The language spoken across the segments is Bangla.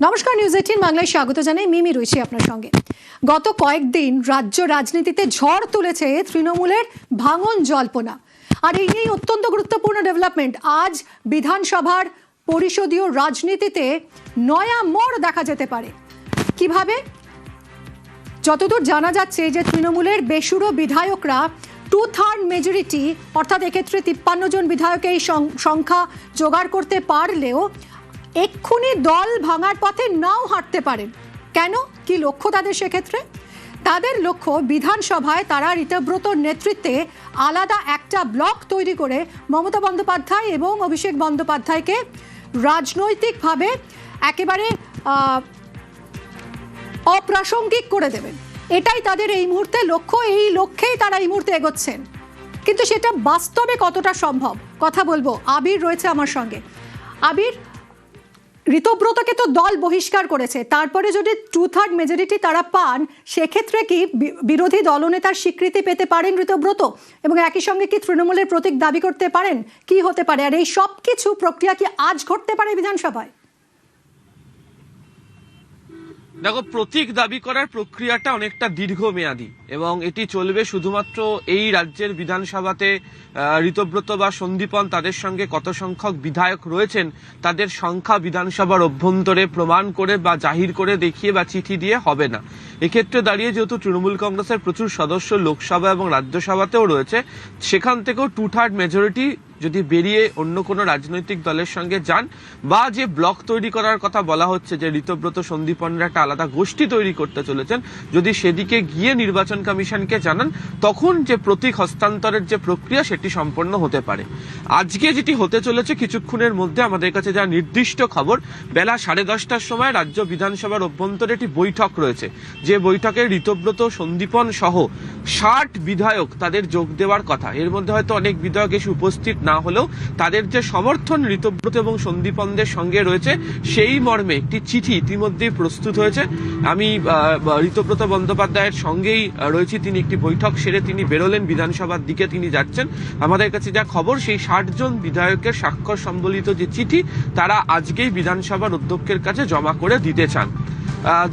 নমস্কার, নিউজ 18 বাংলায় স্বাগত জানাই। মিমি রয়েছে আপনার সঙ্গে। গত কয়েকদিন রাজ্য রাজনীতিতে ঝড় তুলেছে তৃণমূলের ভাঙন জল্পনা, আর এই নিয়েই অত্যন্ত গুরুত্বপূর্ণ ডেভেলপমেন্ট। আজ বিধানসভার পরিষদীয় রাজনীতিতে নয়া মোড় দেখা যেতে পারে। কিভাবে? যতদূর জানা যাচ্ছে যে তৃণমূলের বেসুরো বিধায়করা 2/3 মেজরিটি, অর্থাৎ এক্ষেত্রে 53 জন বিধায়ক এই সংখ্যা জোগাড় করতে পারলেও এক্ষুনি দল ভাঙার পথে নাও হাঁটতে পারেন। কেন? কি লক্ষ্য তাদের? সেক্ষেত্রে তাদের লক্ষ্য বিধানসভায় তারা ঋতব্রতর নেতৃত্বে আলাদা একটা ব্লক তৈরি করে মমতা বন্দ্যোপাধ্যায় এবং অভিষেক বন্দ্যোপাধ্যায়কে রাজনৈতিকভাবে একেবারে অপ্রাসঙ্গিক করে দেবেন। এটাই তাদের এই মুহূর্তে লক্ষ্য, এই লক্ষ্যেই তারা এই মুহূর্তে এগোচ্ছেন। কিন্তু সেটা বাস্তবে কতটা সম্ভব কথা বলবো। আবির রয়েছে আমার সঙ্গে। আবির, ঋতব্রতকে তো দল বহিষ্কার করেছে, তারপরে যদি 2/3 মেজরিটি তারা পান, সেক্ষেত্রে কি বিরোধী দলনেতার স্বীকৃতি পেতে পারেন ঋতব্রত? এবং একই সঙ্গে কি তৃণমূলের প্রতীক দাবি করতে পারেন? কি হতে পারে? আর এই সব কিছু প্রক্রিয়া কি আজ ঘটতে পারে বিধানসভায়? দেখো, প্রতীক দাবি করার প্রক্রিয়াটা অনেকটা দীর্ঘমেয়াদী এবং এটি চলবে শুধুমাত্র এই রাজ্যের বিধানসভাতে। ঋতব্রত বা সন্দীপন তাদের সঙ্গে কত সংখ্যক বিধায়ক রয়েছেন তাদের সংখ্যা বিধানসভার অভ্যন্তরে প্রমাণ করে বা জাহির করে দেখিয়ে বা চিঠি দিয়ে হবে না। এক্ষেত্রে দাঁড়িয়ে যেহেতু তৃণমূল কংগ্রেসের প্রচুর সদস্য লোকসভা এবং রাজ্যসভাতেও রয়েছে, সেখান থেকেও 2/3 মেজরিটি যদি বেরিয়ে অন্য কোনো রাজনৈতিক দলের সঙ্গে যান, বা যে ব্লক তৈরি করার কথা বলা হচ্ছে যে ঋতব্রত সন্দীপনের একটা আলাদা গোষ্ঠী তৈরি করতে চলেছেন, যদি সেদিকে গিয়ে নির্বাচন কমিশনকে জানান, তখন যে প্রতীক হস্তান্তরের যে প্রক্রিয়া সেটি সম্পন্ন হতে পারে। আজকে যেটি হতে চলেছে কিছুক্ষণের মধ্যে, আমাদের কাছে যা নির্দিষ্ট খবর, বেলা 10:30টার সময় রাজ্য বিধানসভার অভ্যন্তরে একটি বৈঠক রয়েছে, যে বৈঠকে ঋতব্রত সন্দীপন সহ 60 বিধায়ক তাদের যোগ দেওয়ার কথা। এর মধ্যে হয়তো অনেক বিধায়ক এসে উপস্থিত না হলেও তাদের যে সমর্থন ঋতব্রত এবং সন্দীপনদের সঙ্গে রয়েছে, সেই মর্মে একটি চিঠি ইতিমধ্যেই প্রস্তুত হয়েছে। আমি ঋতব্রত বন্দ্যোপাধ্যায়ের সঙ্গেই রয়েছি, তিনি একটি বৈঠক সেরে তিনি বেরোলেন বিধানসভার দিকে, তিনি যাচ্ছেন। আমাদের কাছে যা খবর, সেই 60 জন বিধায়কের স্বাক্ষর সম্বলিত যে চিঠি তারা আজকেই বিধানসভার অধ্যক্ষের কাছে জমা করে দিতে চান।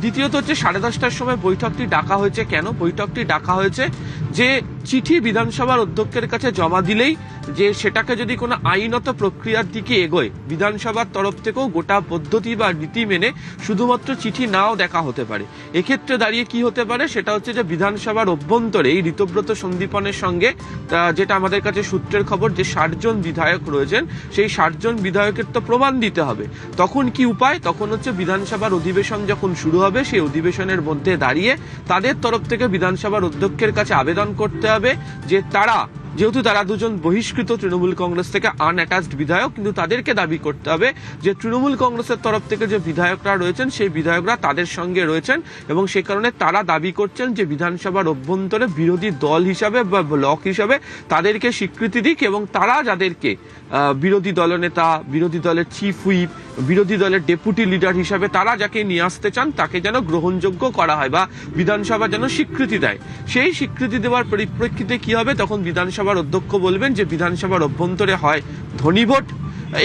দ্বিতীয়ত হচ্ছে 10:30টার সময় বৈঠকটি ডাকা হয়েছে। কেন বৈঠকটি ডাকা হয়েছে? যে চিঠি বিধানসভার অধ্যক্ষের কাছে জমা দিলেই যে সেটাকে যদি কোনো আইনত প্রক্রিয়ার দিকে এগোয়, বিধানসভার তরফ থেকেও গোটা পদ্ধতি বা নীতি মেনে শুধুমাত্র চিঠি নাও দেখা হতে পারে। এক্ষেত্রে দাঁড়িয়ে কি হতে পারে, সেটা হচ্ছে যে বিধানসভার অভ্যন্তরে এই ঋতব্রত সন্দীপনের সঙ্গে, যেটা আমাদের কাছে সূত্রের খবর, যে 60 জন বিধায়ক রয়েছেন, সেই 60 জন বিধায়কের তো প্রমাণ দিতে হবে। তখন কি উপায়? তখন হচ্ছে বিধানসভার অধিবেশন যখন শুরু হবে, সেই অধিবেশনের মধ্যে দাঁড়িয়ে তাদের তরফ থেকে বিধানসভার অধ্যক্ষের কাছে আবেদন করতে হবে যে তারা, যেহেতু তারা দুজন বহিষ্কৃত তৃণমূল কংগ্রেস থেকে আনঅ্যাটাচড বিধায়ক, কিন্তু তাদেরকে দাবি করতে হবে যে তৃণমূল কংগ্রেসের তরফ থেকে যে বিধায়করা রয়েছেন সেই বিধায়করা তাদের সঙ্গে রয়েছেন, এবং সে কারণে তারা দাবি করছেন যে বিধানসভার অভ্যন্তরে বিরোধী দল হিসাবে বা ব্লক হিসাবে তাদেরকে স্বীকৃতি দিক, এবং তারা যাদেরকে বিরোধী দলনেতা, বিরোধী দলের চিফ হুইপ, বিরোধী দলের ডেপুটি লিডার হিসাবে তারা যাকে নিয়ে আসতে চান তাকে যেন গ্রহণযোগ্য করা হয় বা বিধানসভা যেন স্বীকৃতি দেয়। সেই স্বীকৃতি দেওয়ার পরিপ্রেক্ষিতে কি হবে, তখন বিধানসভার অধ্যক্ষ বলবেন যে বিধানসভার অভ্যন্তরে হয় ধ্বনি ভোট,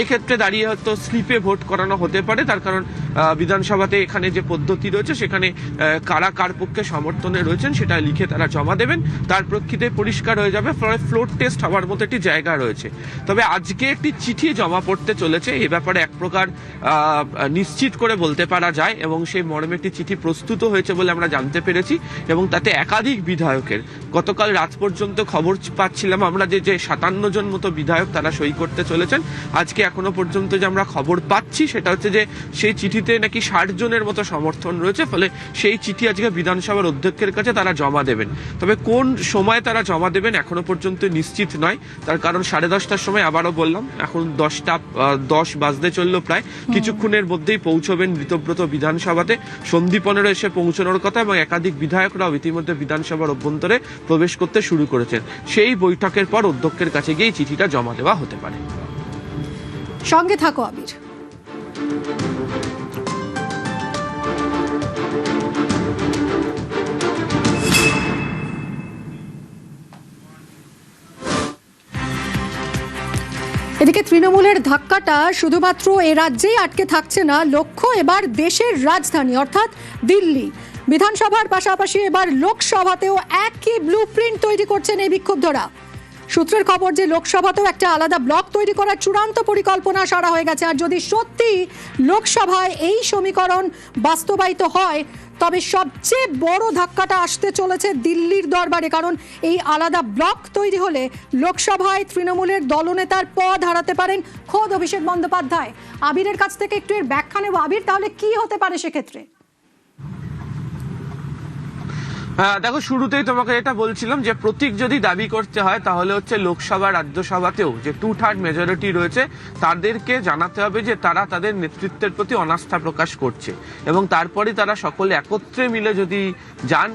এক্ষেত্রে দাঁড়িয়ে হয়তো স্লিপে ভোট করানো হতে পারে। তার কারণ বিধানসভাতে এখানে যে পদ্ধতি রয়েছে, সেখানে কারা কার পক্ষে সমর্থনে রয়েছেন সেটা লিখে তারা জমা দেবেন, তার প্রেক্ষিতে পরিষ্কার হয়ে যাবে। ফলে ফ্লোর টেস্ট হওয়ার মতো একটি জায়গা রয়েছে। তবে আজকে একটি চিঠি জমা পড়তে চলেছে, এ ব্যাপারে এক প্রকার নিশ্চিত করে বলতে পারা যায়, এবং সেই মর্মে একটি চিঠি প্রস্তুত হয়েছে বলে আমরা জানতে পেরেছি, এবং তাতে একাধিক বিধায়কের, গতকাল রাত পর্যন্ত খবর পাচ্ছিলাম আমরা যে 57 জন মতো বিধায়ক তারা সই করতে চলেছেন। আজকে এখনো পর্যন্ত যে আমরা খবর পাচ্ছি সেটা হচ্ছে যে সেই চিঠিতে নাকি 60 জনের মতো সমর্থন রয়েছে, ফলে সেই চিঠি আজকে বিধানসভার অধ্যক্ষের কাছে তারা জমা দেবেন। তবে কোন সময় তারা জমা দেবেন এখনো পর্যন্ত নিশ্চিত নয়, তার কারণ 10:30টার সময়, আবারও বললাম, এখন 10:10 বাজতে চললো প্রায়, কিছুক্ষণের মধ্যেই পৌঁছবেন ঋতব্রত বিধানসভাতে। সন্দীপনেরও এসে পৌঁছানোর কথা, এবং একাধিক বিধায়করাও ইতিমধ্যে বিধানসভার অভ্যন্তরে প্রবেশ করতে শুরু করেছেন। সেই বৈঠকের পর অধ্যক্ষের কাছে গিয়ে চিঠিটা জমা দেওয়া হতে পারে। সঙ্গে থাকো আবির। এদিকে তৃণমূলের ধাক্কাটা শুধুমাত্র এ রাজ্যেই আটকে থাকছে না, লক্ষ্য এবার দেশের রাজধানী অর্থাৎ দিল্লি। বিধানসভার পাশাপাশি এবার লোকসভাতেও একই ব্লুপ্রিন্ট তৈরি করছেন এই বিক্ষুব্ধরা। সূত্রের খবর যে লোকসভাতেও একটা আলাদা ব্লক তৈরি করার চূড়ান্ত পরিকল্পনা সারা হয়ে গেছে। আর যদি সত্যি লোকসভায় এই সমীকরণ বাস্তবায়িত হয় তবে সবচেয়ে বড় ধাক্কাটা আসতে চলেছে দিল্লির দরবারে, কারণ এই আলাদা ব্লক তৈরি হলে লোকসভায় তৃণমূলের দলনেতার পদ হারাতে পারেন খোদ অভিষেক বন্দ্যোপাধ্যায়। আবিরের কাছ থেকে একটু এর ব্যাখ্যা নেব। আবির, তাহলে কি হতে পারে সেক্ষেত্রে? দেখো, শুরুতেই তোমাকে এটা বলছিলাম যে প্রতীক যদি দাবি করতে হয় তাহলে হচ্ছে লোকসভা রাজ্যসভাতেও যে 2/3 মেজরিটি রয়েছে তাদেরকে জানাতে হবে যে তারা তাদের নেতৃত্বের প্রতি অনাস্থা প্রকাশ করছে, এবং তারপরে তারা সকলে একত্রে মিলে যদি যান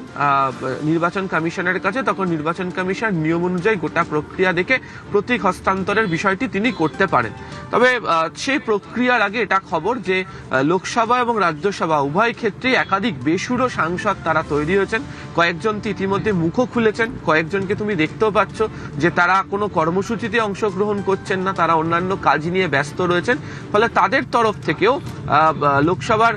নির্বাচন কমিশনের কাছে, তখন নির্বাচন কমিশন নিয়ম অনুযায়ী গোটা প্রক্রিয়া দেখে প্রতীক হস্তান্তরের বিষয়টি তিনি করতে পারেন। তবে সেই প্রক্রিয়ার আগে এটা খবর যে লোকসভা এবং রাজ্যসভা উভয় ক্ষেত্রেই একাধিক বেসুরো সাংসদ তারা তৈরি হয়েছেন। কয়েকজন ইতিমধ্যে মুখও খুলেছেন, কয়েকজনকে তুমি দেখতেও পাচ্ছ যে তারা কোনো কর্মসূচিতে অংশগ্রহণ করছেন না, তারা অন্যান্য কাজ নিয়ে ব্যস্ত রয়েছেন। ফলে তাদের তরফ থেকেও লোকসভার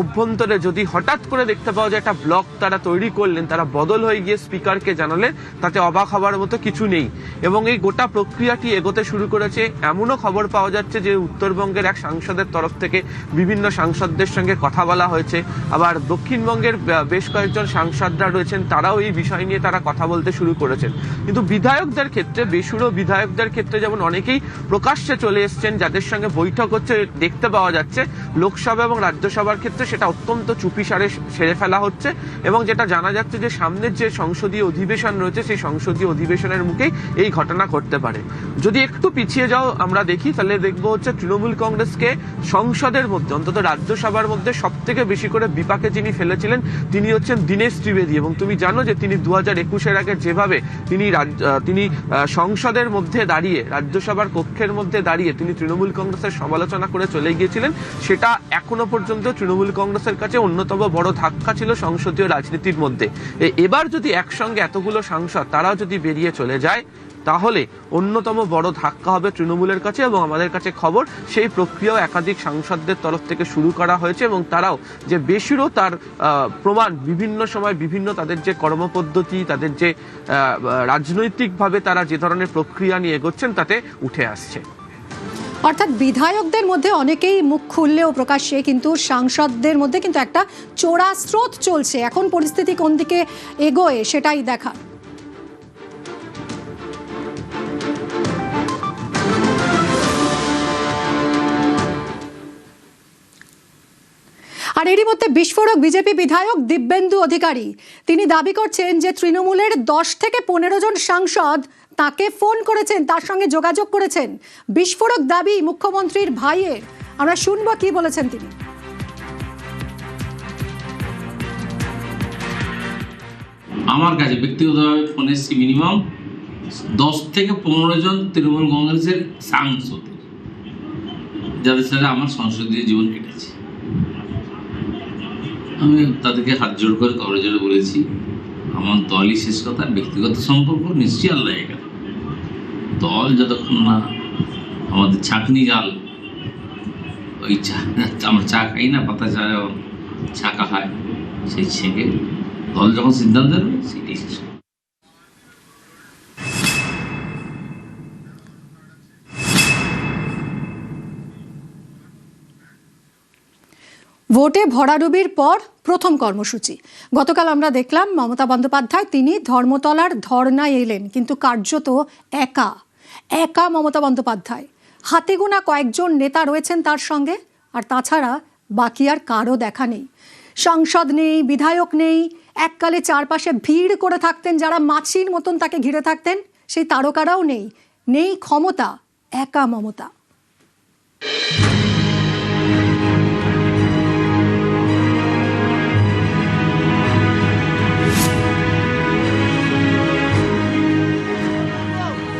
অভ্যন্তরে যদি হঠাৎ করে দেখতে পাওয়া যায় একটা ব্লক তারা তৈরি করলেন, তারা বদল হয়ে গিয়ে স্পিকারকে জানালেন, তাতে অবাক হওয়ার মতো কিছু নেই। এবং এই গোটা প্রক্রিয়াটি এগোতে শুরু করেছে। এমনও খবর পাওয়া যাচ্ছে যে উত্তরবঙ্গের এক সাংসদের তরফ থেকে বিভিন্ন সাংসদদের সঙ্গে কথা বলা হয়েছে, আবার দক্ষিণবঙ্গের বেশ কয়েকজন সাংসদরা রয়েছেন তারাও এই বিষয় নিয়ে তারা কথা বলতে শুরু করেছেন। কিন্তু বিধায়কদের ক্ষেত্রে, বেসুরো বিধায়কদের ক্ষেত্রে যেমন অনেকেই প্রকাশ্যে চলে এসছেন, যাদের সঙ্গে বৈঠক হচ্ছে দেখতে পাওয়া যাচ্ছে, লোকসভা এবং রাজ্যসভার ক্ষেত্রে সেটা অত্যন্ত চুপিসারে সেরে ফেলা হচ্ছে। এবং যেটা জানা যাচ্ছে যে সামনের যে সংসদীয় অধিবেশন রয়েছে সেই সংসদীয় অধিবেশনের মুখেই এই ঘটনা ঘটতে পারে। যদি একটু পিছিয়ে যাও আমরা দেখি, তাহলে দেখবো হচ্ছে তৃণমূল কংগ্রেসকে সংসদের মধ্যে, অন্তত রাজ্যসভার মধ্যে সব থেকে বেশি করে বিপাকে যিনি ফেলেছিলেন তিনি হচ্ছেন দীনেশ ত্রিবেদী। এবং তুমি জানো যে তিনি 2021-এর আগে যেভাবে তিনি সংসদের মধ্যে দাঁড়িয়ে, রাজ্যসভার কক্ষের মধ্যে দাঁড়িয়ে তিনি তৃণমূল কংগ্রেসের সমালোচনা করে চলে গিয়েছিলেন, সেটা এখনো পর্যন্ত তৃণমূল কংগ্রেসের কাছে অন্যতম বড় ধাক্কা ছিল সংসদীয় রাজনীতির মধ্যে। এবার যদি একসঙ্গে এতগুলো সাংসদ তারাও যদি বেরিয়ে চলে যায় তাহলে অন্যতম বড় ধাক্কা হবে তৃণমূলের কাছে। এবং আমাদের কাছে খবর সেই প্রক্রিয়াও একাধিক সাংসদদের তরফ থেকে শুরু করা হয়েছে, এবং তারাও যে বেশিরও তার প্রমাণ বিভিন্ন সময় বিভিন্ন তাদের যে কর্মপদ্ধতি, তাদের যে রাজনৈতিকভাবে তারা যে ধরনের প্রক্রিয়া নিয়ে এগোচ্ছেন তাতে উঠে আসছে। অর্থাৎ বিধায়কদের মধ্যে অনেকেই মুখ খুললেও প্রকাশ্যে, কিন্তু সাংসদদের মধ্যে কিন্তু একটা চোরা স্রোত চলছে। এখন পরিস্থিতি কোন দিকে এগোয় সেটাই দেখা। আর এরই মধ্যে বিস্ফোরক বিজেপি বিধায়ক দিব্যেন্দু অধিকারী। তিনি দাবি করছেন যে তৃণমূলের 10 থেকে 15 জন সাংসদ তাকে ফোন করেছেন, তার সঙ্গে যোগাযোগ করেছেন। বিস্ফোরক দাবি মুখ্যমন্ত্রীর ভাইয়ের। আমরা শুনবো কি বলেছেন তিনি। আমার কাছে ব্যক্তিগতভাবে ফোন এসেছে মিনিমাম 10 থেকে 15 জন তৃণমূল কংগ্রেসের সাংসদ, যাদের সাথে আমার সংসদীয় জীবন কেটেছে। আমি তাদেরকে হাত জোড় করে কবরেজোরে বলেছি, আমার দলই শেষ কথা, ব্যক্তিগত সম্পর্ক নিশ্চয়ই আল্লাহ এখানে। দল যতক্ষণ না আমাদের ছাঁকনি জাল, ওই আমরা চা খাই না, পাতা চা ছাঁকা হয়, সেই ছেঁকে দল যখন সিদ্ধান্ত নেবে সেটাই শেষ। ভোটে ভরাডুবির পর প্রথম কর্মসূচি গতকাল আমরা দেখলাম মমতা বন্দ্যোপাধ্যায় তিনি ধর্মতলার ধর্নায় এলেন, কিন্তু কার্যত একা মমতা বন্দ্যোপাধ্যায়। হাতে গোনা কয়েকজন নেতা রয়েছেন তার সঙ্গে, আর তাছাড়া বাকি আর কারো দেখা নেই। সাংসদ নেই, বিধায়ক নেই। এককালে চারপাশে ভিড় করে থাকতেন যারা মাছির মতন তাকে ঘিরে থাকতেন, সেই তারকারাও নেই ক্ষমতা, একা মমতা।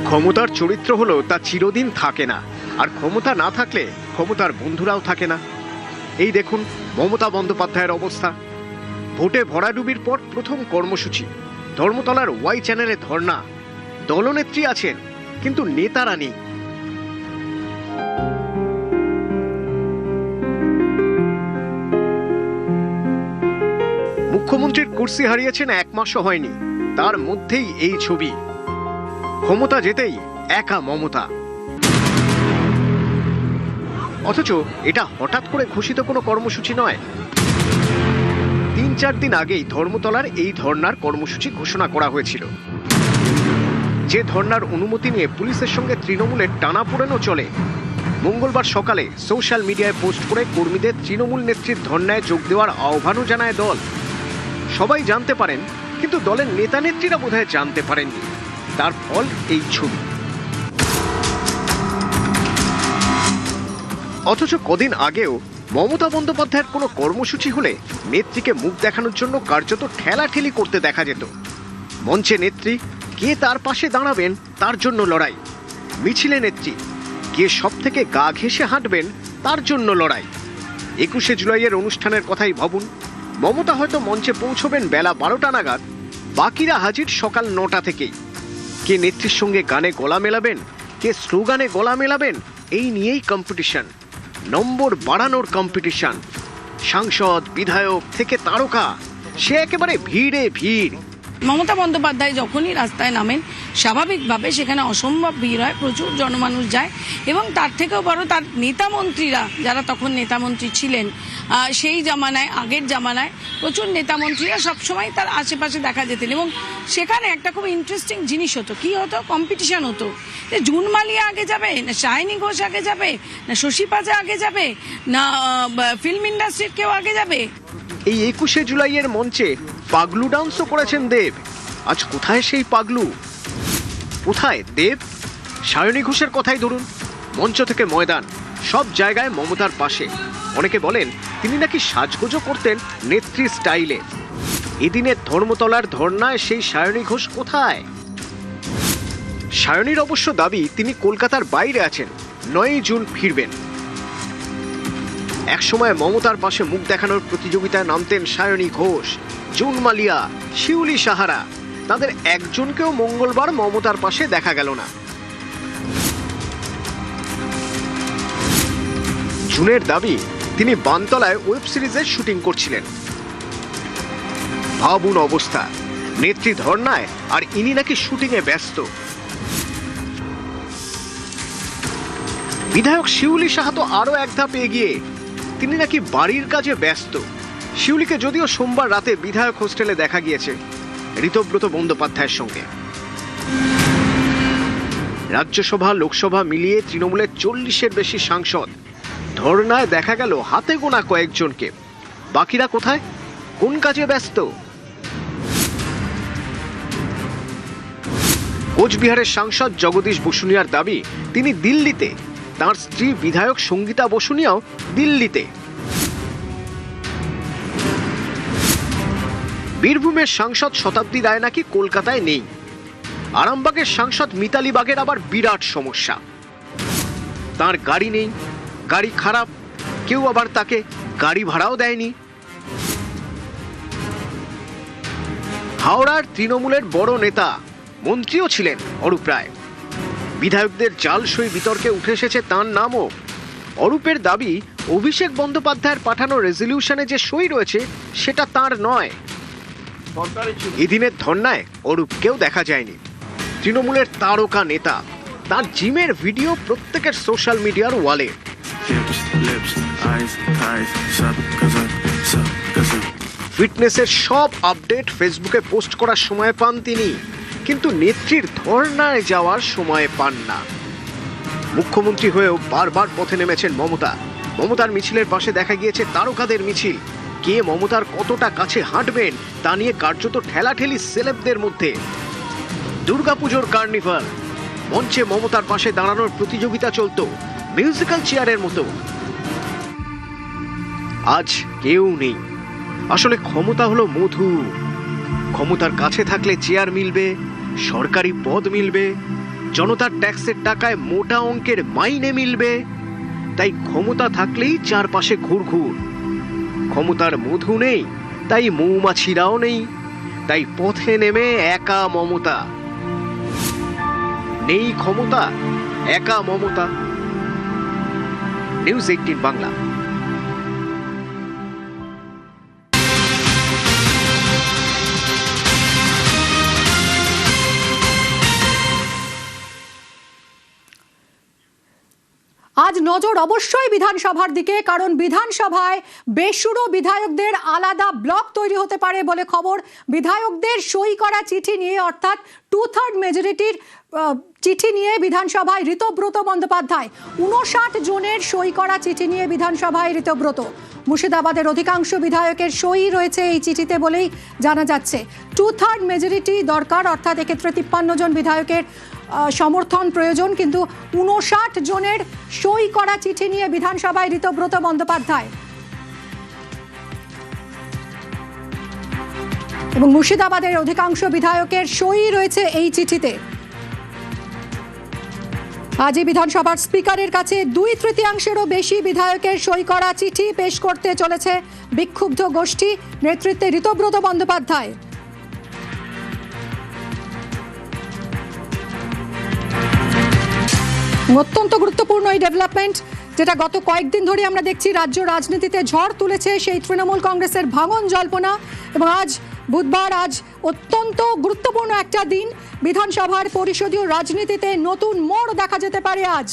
ক্ষমতার চরিত্র হলো তা চিরদিন থাকে না, আর ক্ষমতা না থাকলে ক্ষমতার বন্ধুরাও থাকে না। এই দেখুন মমতা বন্দ্যোপাধ্যায়ের অবস্থা। ভোটে ভরাডুবির পর প্রথম কর্মসূচি, ধর্মতলার ওয়াই চ্যানেলে ধর্না। দলনেত্রী আছেন কিন্তু নেতারা নেই। মুখ্যমন্ত্রীর কুর্সি হারিয়েছেন 1 মাসও হয়নি, তার মধ্যেই এই ছবি। ক্ষমতা যেতেই একা মমতা। অথচ এটা হঠাৎ করে ঘোষিত কোনো কর্মসূচি নয়। 3-4 দিন আগেই ধর্মতলার এই ধর্নার কর্মসূচি ঘোষণা করা হয়েছিল। যে ধর্নার অনুমতি নিয়ে পুলিশের সঙ্গে তৃণমূলের টানাপোড়েনও চলে। মঙ্গলবার সকালে সোশ্যাল মিডিয়ায় পোস্ট করে কর্মীদের তৃণমূল নেত্রীর ধর্নায় যোগ দেওয়ার আহ্বানও জানায় দল। সবাই জানতে পারেন, কিন্তু দলের নেতা নেত্রীরা বোধহয় জানতে পারেননি। তার ফল এই ছবি। অথচ কদিন আগেও মমতা বন্দ্যোপাধ্যায়ের কোনো কর্মসূচি হলে নেত্রীকে মুখ দেখানোর জন্য কার্যত ঠেলাঠেলি করতে দেখা যেত। মঞ্চে নেত্রী, কে তার পাশে দাঁড়াবেন তার জন্য লড়াই। মিছিলে নেত্রী, কে সব থেকে গা ঘেঁষে হাঁটবেন তার জন্য লড়াই। 21শে জুলাইয়ের অনুষ্ঠানের কথাই ভাবুন। মমতা হয়তো মঞ্চে পৌঁছবেন বেলা 12টা নাগাদ, বাকিরা হাজির সকাল 9টা থেকেই। কে নেত্রীর সঙ্গে গানে গলা মেলাবেন, কে স্লোগানে গলা মেলাবেন, এই নিয়েই কম্পিটিশন, নম্বর বাড়ানোর কম্পিটিশন। সাংসদ, বিধায়ক থেকে তারকা, সে একেবারে ভিড়ে ভিড়। মমতা বন্দ্যোপাধ্যায় যখনই রাস্তায় নামেন স্বাভাবিকভাবে সেখানে অসম্ভব ভিড় হয়, প্রচুর জনমানুষ যায় এবং তার থেকেও বড় তার নেতামন্ত্রীরা, যারা তখন নেতামন্ত্রী ছিলেন সেই জামানায়, আগের জামানায় প্রচুর নেতামন্ত্রীরা সবসময় তার আশেপাশে দেখা যেতেন। এবং সেখানে একটা খুব ইন্টারেস্টিং জিনিস হতো, কি হতো, কম্পিটিশন হতো যে জুন মালিয়া আগে যাবে, না সায়নী ঘোষ আগে যাবে, না শশী পাজা আগে যাবে, না ফিল্ম ইন্ডাস্ট্রির কেউ আগে যাবে। এই 21শে জুলাইয়ের মঞ্চে পাগলু ডান্সও করেছেন দেব। আজ কোথায় সেই পাগলু? কোথায় দেব? সায়নী ঘোষের কথাই ধরুন, মঞ্চ থেকে ময়দান সব জায়গায় মমতার পাশে। অনেকে বলেন তিনি নাকি সাজগোজও করতেন নেত্রী স্টাইলে। এদিনের ধর্মতলার ধর্নায় সেই সায়নী ঘোষ কোথায়? সায়নীর অবশ্য দাবি তিনি কলকাতার বাইরে আছেন, 9ই জুন ফিরবেন। একসময় মমতার পাশে মুখ দেখানোর প্রতিযোগিতায় নামতেন সায়নী ঘোষ, জুন মালিয়া, শিউলি সাহারা। তাদের একজনকেও মঙ্গলবার মমতার পাশে দেখা গেল না। জুনের দাবি তিনি বানতলায় ওয়েব সিরিজের শুটিং করছিলেন। ভাবুন অবস্থা, নেত্রী ধর্নায় আর ইনি নাকি শুটিংয়ে ব্যস্ত। বিধায়ক শিউলি সাহা তো আরো এক ধাপ এগিয়ে, তিনি নাকি বাড়ির কাজে ব্যস্ত। শিউলিকে যদিও সোমবার রাতে বিধায়ক হোস্টেলে দেখা গিয়েছে ঋতব্রত বন্দ্যোপাধ্যায়ের সঙ্গে। রাজ্যসভা লোকসভা মিলিয়ে তৃণমূলের 40-এর বেশি সাংসদ। ধর্নায় দেখা গেল হাতে গোনা কয়েকজনকে। বাকিরা কোথায়, কোন কাজে ব্যস্ত? কোচবিহারের সাংসদ জগদীশ বসুনিয়ার দাবি তিনি দিল্লিতে, তার স্ত্রী বিধায়ক সঙ্গীতা বসুনিয়াও দিল্লিতে। বীরভূমের সাংসদ শতাব্দী রায় নাকি কলকাতায় নেই। আরামবাগের সাংসদ মিতালি বাগের আবার বিরাট সমস্যা, তার গাড়ি নেই, গাড়ি খারাপ, কেউ আবার তাকে গাড়ি ভাড়াও দেয়নি। হাওড়ার তৃণমূলের বড় নেতা, মন্ত্রীও ছিলেন অরূপ রায়। বিধায়কদের জালসই বিতর্কে উঠে এসেছে তাঁর নামও। অরূপের দাবি অভিষেক বন্দ্যোপাধ্যায়ের পাঠানো রেজলিউশনে যে সই রয়েছে সেটা তাঁর নয়। এদিনের ধর্নায় অরূপকেও দেখা যায়নি। তৃণমূলের তারকা নেতা, তার জিমের ভিডিও প্রত্যেকের সোশ্যাল মিডিয়ার ওয়ালে। ফিটনেসের সব আপডেট ফেসবুকে পোস্ট করার সময় পান তিনি, কিন্তু নেত্রীর ধর্নায় যাওয়ার সময় পান না। মুখ্যমন্ত্রী হয়েও বারবার পথে নেমেছেন মমতা। মমতার মিছিলের পাশে দেখা গিয়েছে তারকাদের মিছিল। কে মমতার কতটা কাছে হাঁটবেন তা নিয়ে কার্যত ঠেলাঠেলি সেলেবদের মধ্যে। দুর্গাপুজোর কার্নিভাল, মঞ্চে মমতার পাশে দাঁড়ানোর প্রতিযোগিতা চলত মিউজিক্যাল চেয়ারের মতো। আজ কেউ নেই। আসলে ক্ষমতা হলো মধু। ক্ষমতার কাছে থাকলে চেয়ার মিলবে, সরকারি পদ মিলবে, জনতার ট্যাক্সের টাকায় মোটা অঙ্কের মাইনে মিলবে। তাই ক্ষমতা থাকলেই চারপাশে ঘুরঘুর। ক্ষমতার মধু নেই, তাই মৌমাছিরাও নেই। তাই পথে নেমে একা মমতা। নেই ক্ষমতা, একা মমতা। নিউজ 18 বাংলা। আজ নজর অবশ্যই বিধানসভার দিকে, কারণ বিধানসভায় বেসুরো বিধায়কদের আলাদা ব্লক তৈরি হতে পারে বলে খবর। বিধায়কদের সই করা চিঠি নিয়ে, অর্থাৎ 2/3 মেজরিটির চিঠি নিয়ে বিধানসভায় ঋতব্রত বন্দ্যোপাধ্যায়। 59 জনের সই করা চিঠি নিয়ে বিধানসভায় ঋতব্রত। মুর্শিদাবাদের অধিকাংশ বিধায়কের সই রয়েছে এই চিঠিতে বলেই জানা যাচ্ছে। 2/3 মেজরিটি দরকার, অর্থাৎ এক্ষেত্রে 53 জন বিধায়কের সমর্থন প্রয়োজন, কিন্তু 59 জনের সই করা চিঠি নিয়ে বিধানসভায় ঋতব্রত বন্দ্যোপাধ্যায়। এবং মুর্শিদাবাদের অধিকাংশ বিধায়কের সই রয়েছে এই চিঠিতে। আজই বিধানসভার স্পিকারের কাছে 2/3 বেশি বিধায়কের সই করা চিঠি পেশ করতে চলেছে বিক্ষুব্ধ গোষ্ঠী নেতৃত্বে ঋতব্রত বন্দ্যোপাধ্যায়। অত্যন্ত গুরুত্বপূর্ণ এই ডেভেলপমেন্ট, যেটা গত কয়েকদিন ধরে আমরা দেখছি রাজ্য রাজনীতিতে ঝড় তুলেছে সেই তৃণমূল কংগ্রেসের ভাঙন জল্পনা। এবং আজ বুধবার, আজ অত্যন্ত গুরুত্বপূর্ণ একটা দিন। বিধানসভার পরিষদীয় রাজনীতিতে নতুন মোড় দেখা যেতে পারে আজ।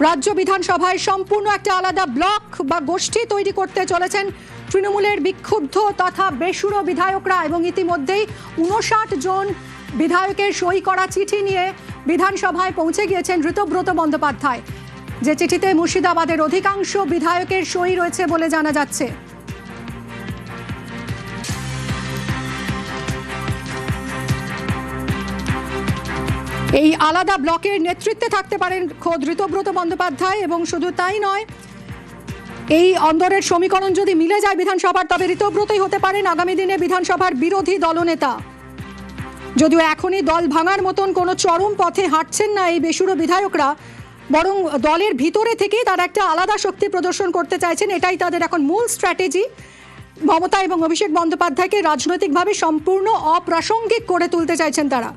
রাজ্য বিধানসভায় সম্পূর্ণ একটা আলাদা ব্লক বা গোষ্ঠী তৈরি করতে চলেছেন তৃণমূলের বিক্ষুব্ধ তথা বেসুরো বিধায়করা। এবং ইতিমধ্যেই 59 জন বিধায়কের সই করা চিঠি নিয়ে বিধানসভায় পৌঁছে গিয়েছেন ঋতব্রত বন্দ্যোপাধ্যায়, যে চিঠিতে মুর্শিদাবাদের অধিকাংশ বিধায়কের সই রয়েছে বলে জানা যাচ্ছে। এই আলাদা ব্লকের নেতৃত্বে থাকতে পারেন খোদ ঋতব্রত বন্দ্যোপাধ্যায়। এবং শুধু তাই নয়, এই অন্দরের সমীকরণ যদি মিলে যায় বিধানসভার, তবে ঋতব্রতই হতে পারেন আগামী দিনে বিধানসভার বিরোধী দলনেতা। যদিও এখনই দল ভাঙার মতন কোনো চরম পথে হাঁটছেন না এই বেসুরো বিধায়করা, বরং দলের ভিতরে থেকেই তারা একটা আলাদা শক্তি প্রদর্শন করতে চাইছেন। এটাই তাদের এখন মূল স্ট্র্যাটেজি। মমতা এবং অভিষেক বন্দ্যোপাধ্যায়কে রাজনৈতিকভাবে সম্পূর্ণ অপ্রাসঙ্গিক করে তুলতে চাইছেন তারা।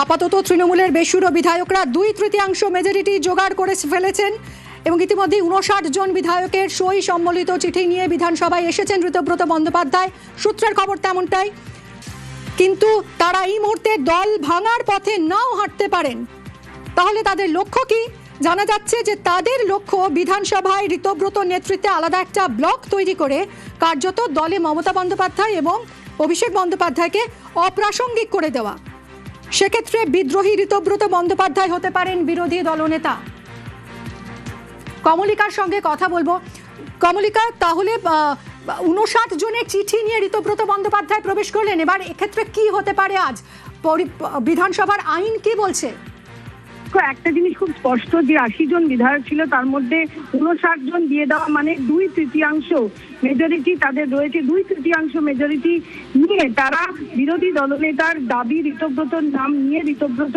আপাতত তৃণমূলের বেসুরো বিধায়করা 2/3 মেজরিটি জোগাড় করে ফেলেছেন এবং ইতিমধ্যে 59 জন বিধায়কের সই সম্বলিত চিঠি নিয়ে বিধানসভায় এসেছেন ঋতব্রত বন্দ্যোপাধ্যায়। সূত্রের খবর তেমনটাই। কিন্তু তারা এই মুহূর্তে দল ভাঙার পথে নাও হাঁটতে পারেন। তাহলে তাদের লক্ষ্য কি? জানা যাচ্ছে যে তাদের লক্ষ্য বিধানসভায় ঋতব্রত নেতৃত্বে আলাদা একটা ব্লক তৈরি করে কার্যত দলে মমতা বন্দ্যোপাধ্যায় এবং অভিষেক বন্দ্যোপাধ্যায়কে অপ্রাসঙ্গিক করে দেওয়া। সেক্ষেত্রে বিদ্রোহী ঋতব্রত বন্দ্যোপাধ্যায় হতে পারেন বিরোধী দলনেতা। কমলিকার সঙ্গে কথা বলবো। কমলিকা, তাহলে 59 জনের চিঠি নিয়ে ঋতব্রত বন্দ্যোপাধ্যায় প্রবেশ করলেন। এবার এক্ষেত্রে কি হতে পারে আজ? বিধানসভার আইন কি বলছে? একটা জিনিস খুব স্পষ্ট, যে 80 জন বিধায়ক ছিল তার মধ্যে 59 জন দিয়ে দেওয়া মানে 2/3 মেজরিটি তাদের রয়েছে। 2/3 মেজরিটি নিয়ে তারা বিরোধী দলনেতার দাবি, ঋতব্রতর নাম নিয়ে ঋতব্রত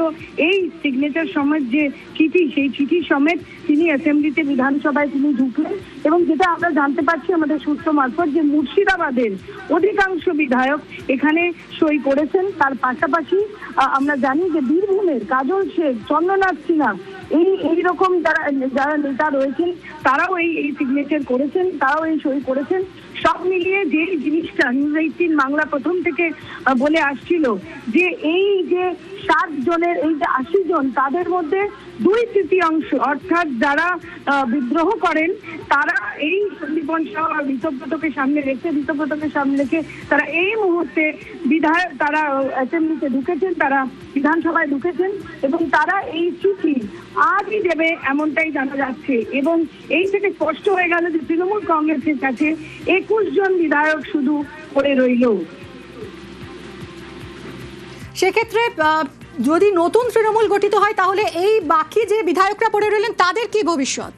এই সিগনেচার সমেত যে চিঠি, সেই চিঠি সমেত তিনি অ্যাসেম্বলিতে বিধানসভায় তিনি ঢুকলেন। এবং যেটা আমরা জানতে পারছি আমাদের সূত্র মারফত, যে মুর্শিদাবাদের অধিকাংশ বিধায়ক এখানে সই করেছেন। তার পাশাপাশি আমরা জানি যে বীরভূমের কাজল শেখ, চন্দ্রনাথ সিনহা, এইরকম যারা নেতা রয়েছেন তারাও এই সিগনেচার করেছেন, তারাও এই সই করেছেন। সব মিলিয়ে যে জিনিসটা নিউজ 18 বাংলা প্রথম থেকে বলে আসছিল, যে এই যে 60 জনের এই যে 80 জন, তাদের মধ্যে 2/3 অর্থাৎ যারা বিদ্রোহ করেন তারা এই সন্দীপন শাহ আর ঋতব্রতকে সামনে রেখে তারা এই মুহূর্তে তারা অ্যাসেম্বলিতে ঢুকেছেন, তারা বিধানসভায় ঢুকেছেন এবং তারা এই চিঠি আজই দেবে এমনটাই জানা যাচ্ছে। এবং এই থেকে স্পষ্ট হয়ে গেল যে তৃণমূল কংগ্রেসের কাছে 21 জন বিধায়ক শুধু পড়ে রইল। সেক্ষেত্রে যদি নতুন তৃণমূল গঠিত হয়, তাহলে এই বাকি যে বিধায়করা পড়ে রইলেন তাদের কি ভবিষ্যৎ?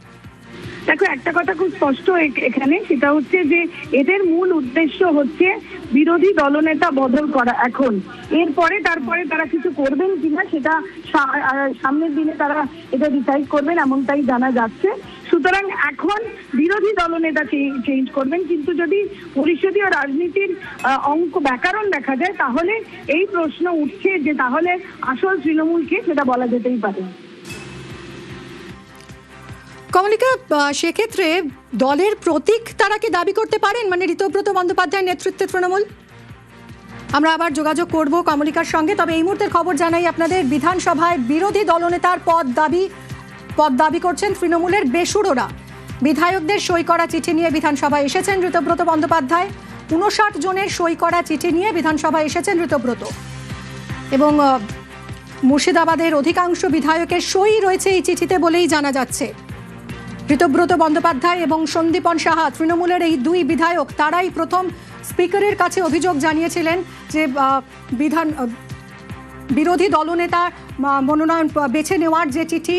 দেখো, একটা কথা খুব স্পষ্ট এখানে, সেটা হচ্ছে যে এদের মূল উদ্দেশ্য হচ্ছে বিরোধী দলনেতা বদল করা। এখন তারপরে তারা কিছু করবেন কিনা সেটা সামনের দিনে তারা এটা ডিসাইড করবেন, এমনটাই জানা যাচ্ছে। সুতরাং এখন বিরোধী দলনেতা চেঞ্জ করবেন, কিন্তু যদি পরিষদীয় রাজনীতির অঙ্ক ব্যাকরণ দেখা যায়, তাহলে এই প্রশ্ন উঠছে যে তাহলে আসল তৃণমূলকে, সেটা বলা যেতেই পারে। কমলিকা, সেক্ষেত্রে দলের প্রতীক তারা কি দাবি করতে পারেন, মানে ঋতব্রত বন্দ্যোপাধ্যায়ের নেতৃত্বে তৃণমূল? আমরা আবার যোগাযোগ করব কমলিকার সঙ্গে, তবে এই মুহূর্তের খবর জানাই আপনাদের। বিধানসভায় বিরোধী দলনেতার পদ দাবি করছেন তৃণমূলের বেসুরোরা। বিধায়কদের সই করা চিঠি নিয়ে বিধানসভায় এসেছেন ঋতব্রত বন্দ্যোপাধ্যায়। 59 জনের সই করা চিঠি নিয়ে বিধানসভায় এসেছেন ঋতব্রত, এবং মুর্শিদাবাদের অধিকাংশ বিধায়কের সই রয়েছে এই চিঠিতে বলেই জানা যাচ্ছে। ঋতব্রত বন্দ্যোপাধ্যায় এবং সন্দীপন সাহা, তৃণমূলের এই দুই বিধায়ক, তারাই প্রথম স্পিকারের কাছে অভিযোগ জানিয়েছিলেন যে বিরোধী দলনেতা মনোনয়ন বেছে নেওয়ার যে চিঠি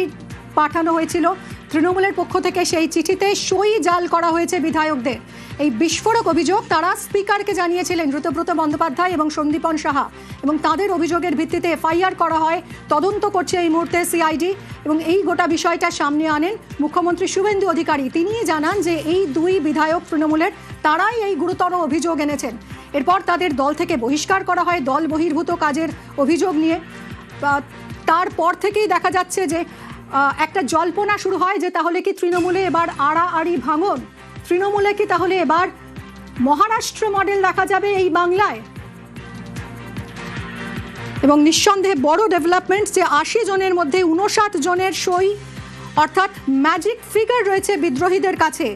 পাঠানো হয়েছিল তৃণমূলের পক্ষ থেকে, সেই চিঠিতে সই জাল করা হয়েছে বিধায়কদের। এই বিস্ফোরক অভিযোগ তারা স্পিকারকে জানিয়েছিলেন, ঋতব্রত বন্দ্যোপাধ্যায় এবং সন্দীপন সাহা, এবং তাদের অভিযোগের ভিত্তিতে এফআইআর করা হয়। তদন্ত করছে এই মুহূর্তে সিআইডি, এবং এই গোটা বিষয়টা সামনে আনেন মুখ্যমন্ত্রী শুভেন্দু অধিকারী। তিনি জানান যে এই দুই বিধায়ক তৃণমূলের, তারাই এই গুরুতর অভিযোগ এনেছেন। এরপর তাদের দল থেকে বহিষ্কার করা হয় দল বহির্ভূত কাজের অভিযোগ নিয়ে। তারপর থেকেই দেখা যাচ্ছে যে একটা জল্পনা শুরু হয় যে তাহলে কি তৃণমূলে এবার আড়াআড়ি ভাঙন, তৃণমূলে কি তাহলে এবার মহারাষ্ট্র মডেল দেখা যাবে এই বাংলায়। এবং নিঃসন্দেহে বড় ডেভেলপমেন্ট যে 80 জনের মধ্যে 59 জনের সই, অর্থাৎ ম্যাজিক ফিগার রয়েছে বিদ্রোহীদের কাছে।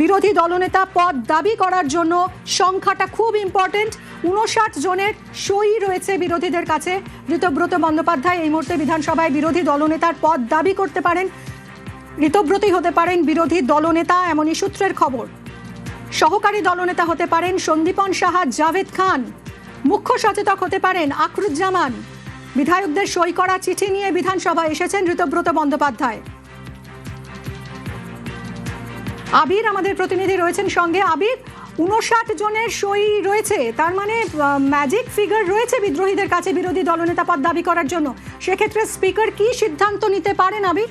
বিরোধী দলনেতা পদ দাবি করার জন্য সংখ্যাটা খুব ইম্পর্টেন্ট। 59 জনের সই রয়েছে বিরোধীদের কাছে। ঋতব্রত বন্দ্যোপাধ্যায় এই মুহূর্তে বিধানসভায় বিরোধী দলনেতার পদ দাবি করতে পারেন। ঋতব্রতই হতে পারেন বিরোধী দলনেতা, এমনই সূত্রের খবর। সহকারী দলনেতা হতে পারেন সন্দীপন সাহা, জাভেদ খান। মুখ্য সচেতক হতে পারেন আখরুজ্জামান। বিধায়কদের সই করা চিঠি নিয়ে বিধানসভায় এসেছেন ঋতব্রত বন্দ্যোপাধ্যায়। আবির আমাদের প্রতিনিধি রয়েছেন সঙ্গে। আবির, 59 জনের সই রয়েছে, তার মানে ম্যাজিক ফিগার রয়েছে বিদ্রোহীদের কাছে বিরোধী দলনেতা পদ দাবি করার জন্য। সেক্ষেত্রে স্পিকার কি সিদ্ধান্ত নিতে পারেন আবির?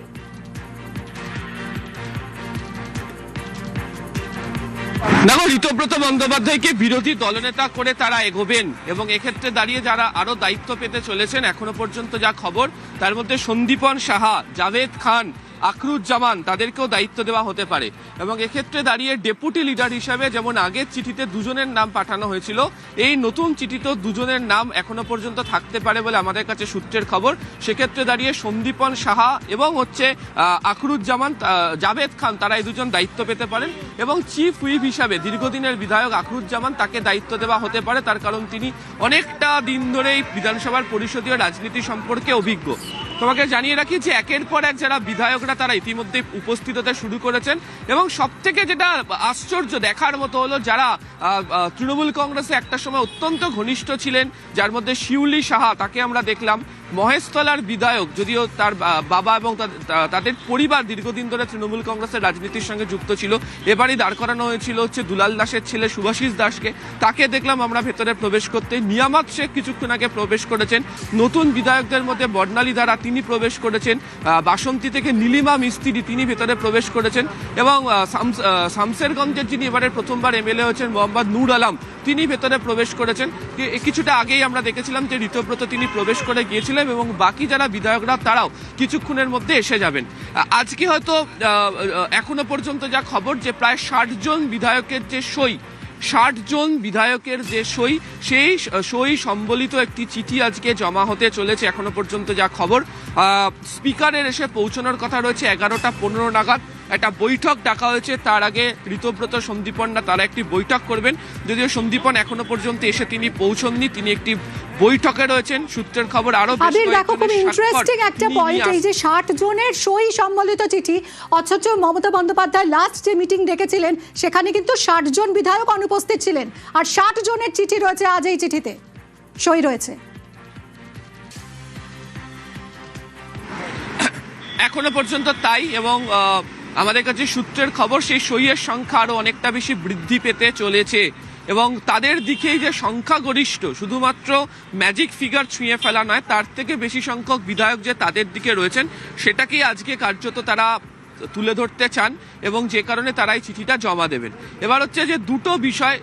দেখো, ঋতব্রত বন্দ্যোপাধ্যায়কে বিরোধী দলনেতা করে তারা এগোবেন, এবং এক্ষেত্রে দাঁড়িয়ে যারা আরো দায়িত্ব পেতে চলেছেন এখনো পর্যন্ত যা খবর, তার মধ্যে সন্দীপন সাহা, জাভেদ খান, আখরুজ্জামান, তাদেরকেও দায়িত্ব দেওয়া হতে পারে। এবং এক্ষেত্রে দাঁড়িয়ে ডেপুটি লিডার হিসাবে যেমন আগের চিঠিতে দুজনের নাম পাঠানো হয়েছিল, এই নতুন চিঠিতেও দুজনের নাম এখনো পর্যন্ত থাকতে পারে বলে আমাদের কাছে সূত্রের খবর। সেক্ষেত্রে দাঁড়িয়ে সন্দীপন সাহা এবং আখরুজ্জামান, জাভেদ খান, তারা এই দুজন দায়িত্ব পেতে পারেন। এবং চিফ হুইপ হিসাবে দীর্ঘদিনের বিধায়ক আখরুজ্জামান, তাকে দায়িত্ব দেওয়া হতে পারে, তার কারণ তিনি অনেকটা দিন ধরেই বিধানসভার পরিষদীয় রাজনীতি সম্পর্কে অভিজ্ঞ। তোমাকে জানিয়ে রাখি যে একের পর এক যারা বিধায়করা তারা ইতিমধ্যে উপস্থিত হতে শুরু করেছেন, এবং সব থেকে যেটা আশ্চর্য দেখার মতো হলো, যারা তৃণমূল কংগ্রেসে একটা সময় অত্যন্ত ঘনিষ্ঠ ছিলেন, যার মধ্যে শিউলি সাহা, তাকে আমরা দেখলাম। মহেশতলার বিধায়ক, যদিও তার বাবা এবং তাদের পরিবার দীর্ঘদিন ধরে তৃণমূল কংগ্রেসের রাজনীতির সঙ্গে যুক্ত ছিল, এবারই দাঁড় করানো হয়েছিল দুলাল দাসের ছেলে শুভাশিস দাসকে, তাকে দেখলাম আমরা ভেতরে প্রবেশ করতে। নিয়ামত শেখ কিছুক্ষণ আগে প্রবেশ করেছেন। নতুন বিধায়কদের মধ্যে বর্ণালী ধারা, তিনি প্রবেশ করেছেন। বাসন্তী থেকে নীলিমা মিস্ত্রি, তিনি ভেতরে প্রবেশ করেছেন। এবং শামসেরগঞ্জের যিনি এবারে প্রথমবার এমএলএ হয়েছেন মোহাম্মদ নূর আলম, তিনি ভেতরে প্রবেশ করেছেন। কিছুটা আগেই আমরা দেখেছিলাম যে ঋতব্রত তিনি প্রবেশ করে গিয়েছিলেন, এবং বাকি যারা বিধায়করা তারাও কিছুক্ষণের মধ্যে এসে যাবেন। আজকে হয়তো এখনো পর্যন্ত যা খবর, যে প্রায় 60 জন বিধায়কের যে সই, 60 জন বিধায়কের যে সই, সেই সই সম্বলিত একটি চিঠি আজকে জমা হতে চলেছে এখনো পর্যন্ত যা খবর। স্পিকারের এসে পৌঁছানোর কথা রয়েছে 11:15 নাগাদ। একটা বৈঠক ডাকা হয়েছে, তার আগে ঋতব্রত, সন্দীপনরা তারা একটি বৈঠক করবেন। যদিও সন্দীপন এখনো পর্যন্ত এসে তিনি পৌঁছননি, তিনি একটি বৈঠকে রয়েছেন, সূত্রের খবর। আরো দেখো, খুব ইন্টারেস্টিং একটা পয়েন্ট, এই যে 60 জনের সই সম্বলিত চিঠি, অথচ মমতা বন্দ্যোপাধ্যায় লাস্ট যে মিটিং ডেকেছিলেন সেখানে কিন্তু 60 জন বিধায়ক অনুপস্থিত ছিলেন, আর 60 জনের চিঠি রয়েছে আজ এই চিঠিতে, সই রয়েছে এখনো পর্যন্ত তাই। এবং আমাদের কাছে সূত্রের খবর, সেই সইয়ের সংখ্যা আরো অনেকটা বেশি বৃদ্ধি পেতে চলেছে, এবং তাদের দিকেই যে সংখ্যাগরিষ্ঠ, শুধুমাত্র ম্যাজিক ফিগার ছুঁয়ে ফেলা নয়, তার থেকে বেশি সংখ্যক বিধায়ক যে তাদের দিকে রয়েছেন, সেটাকেই আজকে কার্যত তারা তুলে ধরতে চান, এবং যে কারণে তারা এই চিঠিটা জমা দেবেন। এবার হচ্ছে যে দুটো বিষয়,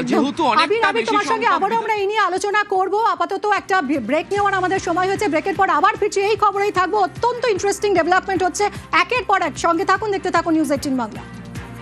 যেহেতু অনেকটা বেশি, তোমার সঙ্গে আবারও আমরা এই নিয়ে আলোচনা করব। আপাতত একটা ব্রেক নেওয়ার আমাদের সময় হয়েছে, ব্রেকের পর আবার ফিরছি, এই খবরেই থাকবো। অত্যন্ত ইন্টারেস্টিং ডেভেলপমেন্ট হচ্ছে একের পর এক। সঙ্গে থাকুন, দেখতে থাকুন নিউজ 18 বাংলা।